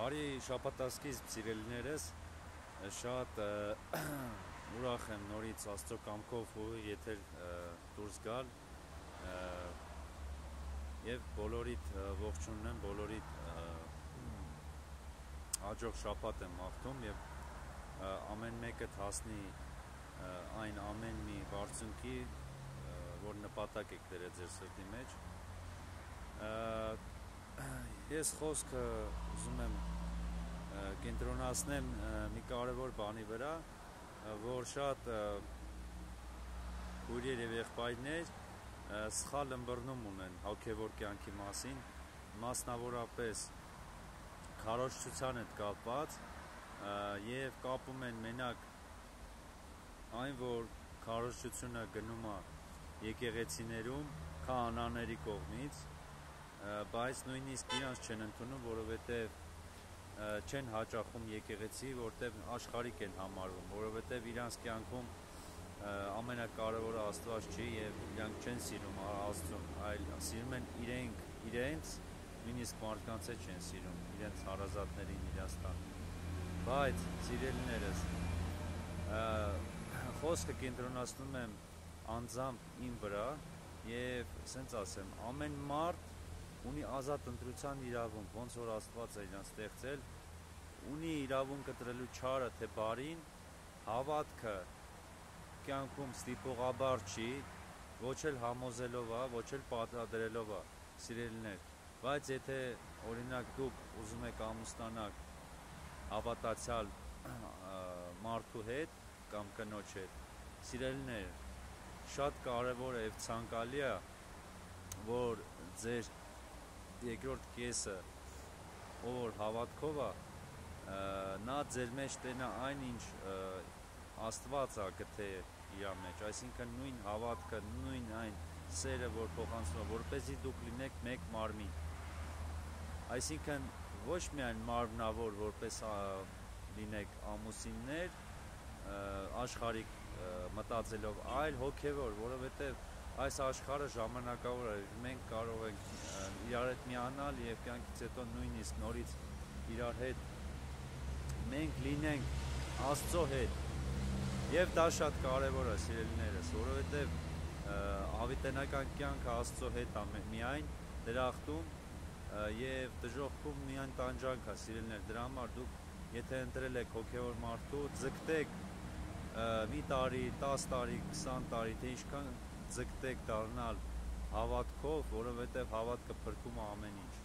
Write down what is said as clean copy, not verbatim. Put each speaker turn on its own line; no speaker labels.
Արի շաբաթասկիզբ սիրելիներս, շատ ուրախ եմ նորից Աստծո կամքով ու եթեր դուրս գալ եւ բոլորիդ ողջունում, բոլորիդ հաջող շաբաթ եմ մաղթում եւ ամեն մեկը հասնի այն ամեն մի բարձունքի, որ նպատակ եք դրել ձեր սրտի մեջ։ Ես խոսքը ուզում եմ կենտրոնացնեմ մի կարևոր բանի վրա, որ շատ քույրեր եւ եղբայրներ սխալ ըմբռնում ունեն հոգեվոր կյանքի մասին, մասնավորապես քարոզչության հետ կապված եւ կապում են մենակ այն, որ քարոզչությունը գնում է եկեղեցիներում քահանաների կողմից, բայց նույնիսկ իրանց չեն ընդունում, որովհետև չեն հաճախում եկեղեցի, որտեղ աշխարհիկ են համարվում, որովհետև իրանց կյանքում ամենակարևորը Աստված չի եւ իրանք չեն սիրում Աստծուն, այլ սիրում են իրենց, նույնիսկ մարդկանց է չեն սիրում, իրենց հարազատներին, իրենց տան։ Բայց սիրելիներս, խոսքը կենտրոնացնում եմ անձամբ իմ վրա եւ ասենց ասեմ, ամեն մարդ ունի ազատ ընտրության իրավունք, ոնց որ Աստված է իրան ստեղծել, ունի իրավունք կտրելու չարը թե բարին, հավատքը կյանքում ստիպողաբար չի, ոչ էլ համոզելով է, ոչ էլ պատրադրելով է, սիրելիներ, բայց եթե օրինակ դուք ուզում եք ամուսնանալ հավատացյալ մարդու հետ կամ կնոջ հետ, սիրելիներ, շատ կարևոր է եւ ցանկալի է, որ ձեր երկրորդ կեսը, ով հավատքով է, նա ձեր մեջ տենա այն, ինչ Աստված է գտե իր մեջ, այսինքն նույն հավատքը, նույն այն սերը, որ փոխանցվում է, որպեսզի դուք լինեք մեկ մարմին։ Այսինքն ոչ միայն մարմնավոր, որպես լինեք ամուսիններ, աշխարհիկ մտածելով, այլ հոգևոր, որովհետև այս աշխարհը ժամանակավոր է, մենք կարող ենք իրար հետ միանալ եւ կյանքից հետո նույնիսկ նորից իրար հետ մենք լինենք Աստծո հետ եւ դա շատ կարեւոր է, սիրելիներս, որովհետեւ հավիտենական կյանքը Աստծո հետ է միայն դրախտում եւ դժոխքում միայն տանջանք է, սիրելիներ, դրա համար դուք եթե ընտրել եք հոգևոր մարդու, ձգտեք մի տարի, 10 տարի, 20 տարի, թե ինչքան ձգտեք դառնալ հավատքով, որովհետև հավատքը փրկում է ամեն ինչ։